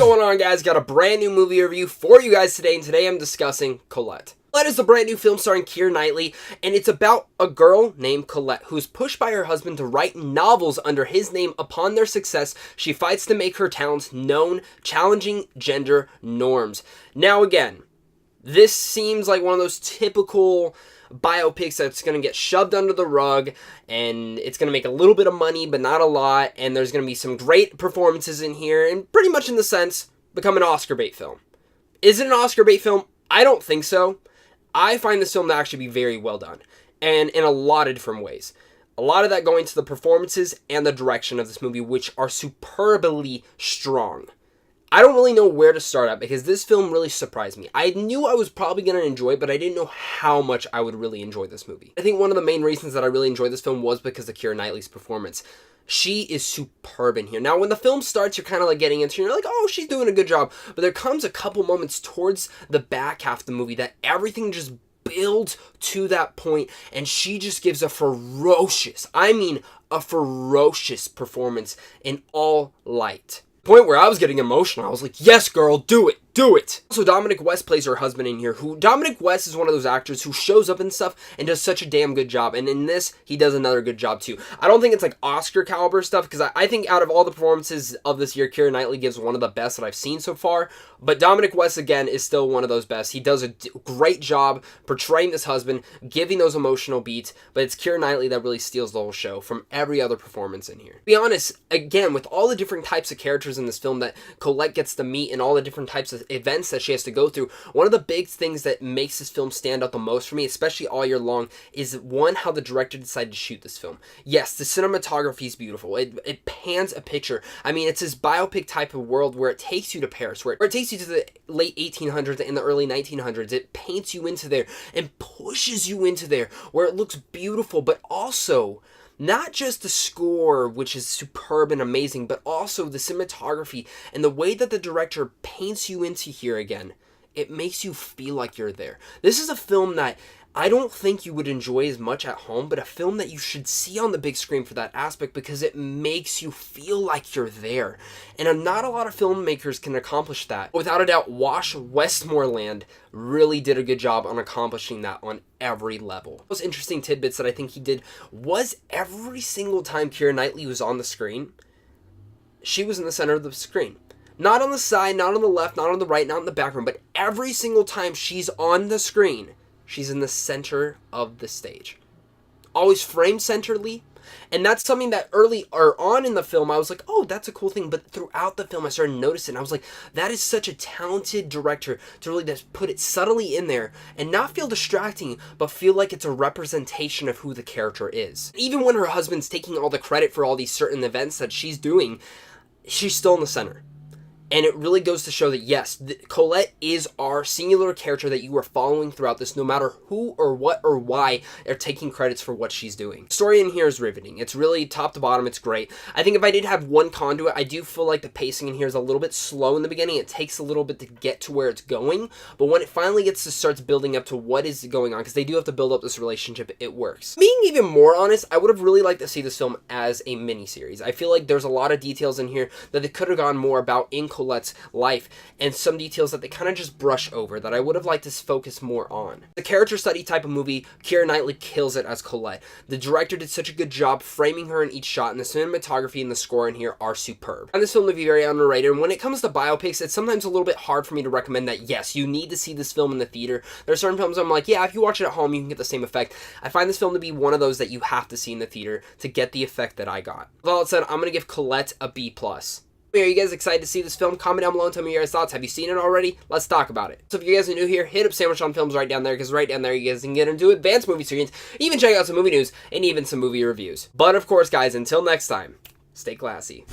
going on, guys? Got a brand new movie review for you guys today, and today I'm discussing Colette. Colette is a brand new film starring Keira Knightley, and it's about a girl named Colette who's pushed by her husband to write novels under his name. Upon their success, she fights to make her talents known, challenging gender norms. Now again, this seems like one of those typical biopics that's going to get shoved under the rug, and it's going to make a little bit of money but not a lot, and there's going to be some great performances in here, and pretty much in the sense become an Oscar bait film. Is it an Oscar bait film? I don't think so. I find this film to actually be very well done, and in a lot of different ways. A lot of that going to the performances and the direction of this movie, which are superbly strong. I don't really know where to start at because this film really surprised me. I knew I was probably going to enjoy it, but I didn't know how much I would really enjoy this movie. I think one of the main reasons that I really enjoyed this film was because of Keira Knightley's performance. She is superb in here. Now, when the film starts, you're kind of like getting into it, and you're like, oh, she's doing a good job. But there comes a couple moments towards the back half of the movie that everything just builds to that point, and she just gives a ferocious, I mean a ferocious performance in all light. Point where I was getting emotional. I was like, yes, girl, do it. Do it! So Dominic West plays her husband in here, Dominic West is one of those actors who shows up and stuff and does such a damn good job, and in this, he does another good job too. I don't think it's like Oscar caliber stuff, because I think out of all the performances of this year, Keira Knightley gives one of the best that I've seen so far, but Dominic West, again, is still one of those best. He does a great job portraying this husband, giving those emotional beats, but it's Keira Knightley that really steals the whole show from every other performance in here. To be honest, again, with all the different types of characters in this film that Colette gets to meet and all the different types of events that she has to go through, one of the big things that makes this film stand out the most for me, especially all year long, is one, how the director decided to shoot this film. Yes, the cinematography is beautiful. It pans a picture. I mean, it's this biopic type of world where it takes you to Paris, where it takes you to the late 1800s and the early 1900s. It paints you into there and pushes you into there where it looks beautiful, but also not just the score, which is superb and amazing, but also the cinematography and the way that the director paints you into here again. It makes you feel like you're there. This is a film that I don't think you would enjoy as much at home, but a film that you should see on the big screen for that aspect because it makes you feel like you're there. And not a lot of filmmakers can accomplish that. Without a doubt, Wash Westmoreland really did a good job on accomplishing that on every level. The most interesting tidbits that I think he did was every single time Keira Knightley was on the screen, she was in the center of the screen. Not on the side, not on the left, not on the right, not in the background, but every single time she's on the screen, she's in the center of the stage. Always frame centeredly. And that's something that early or on in the film, I was like, oh, that's a cool thing. But throughout the film, I started noticing. I was like, that is such a talented director to really just put it subtly in there and not feel distracting, but feel like it's a representation of who the character is. Even when her husband's taking all the credit for all these certain events that she's doing, she's still in the center. And it really goes to show that, yes, Colette is our singular character that you are following throughout this, no matter who or what or why are taking credits for what she's doing. The story in here is riveting. It's really top to bottom. It's great. I think if I did have one con to it, I do feel like the pacing in here is a little bit slow in the beginning. It takes a little bit to get to where it's going. But when it finally starts building up to what is going on, because they do have to build up this relationship, it works. Being even more honest, I would have really liked to see this film as a miniseries. I feel like there's a lot of details in here that they could have gone more about in Colette's life, and some details that they kind of just brush over that I would have liked to focus more on. The character study type of movie, Keira Knightley kills it as Colette. The director did such a good job framing her in each shot, and the cinematography and the score in here are superb. And this film would be very underrated, and when it comes to biopics, it's sometimes a little bit hard for me to recommend that, yes, you need to see this film in the theater. There are certain films I'm like, yeah, if you watch it at home, you can get the same effect. I find this film to be one of those that you have to see in the theater to get the effect that I got. With all that said, I'm going to give Colette a B+. Are you guys excited to see this film? Comment down below and tell me your guys' thoughts. Have you seen it already? Let's talk about it. So if you guys are new here, hit up Sandwich on Films right down there, because right down there you guys can get into advanced movie screens, even check out some movie news, and even some movie reviews. But of course, guys, until next time, stay classy.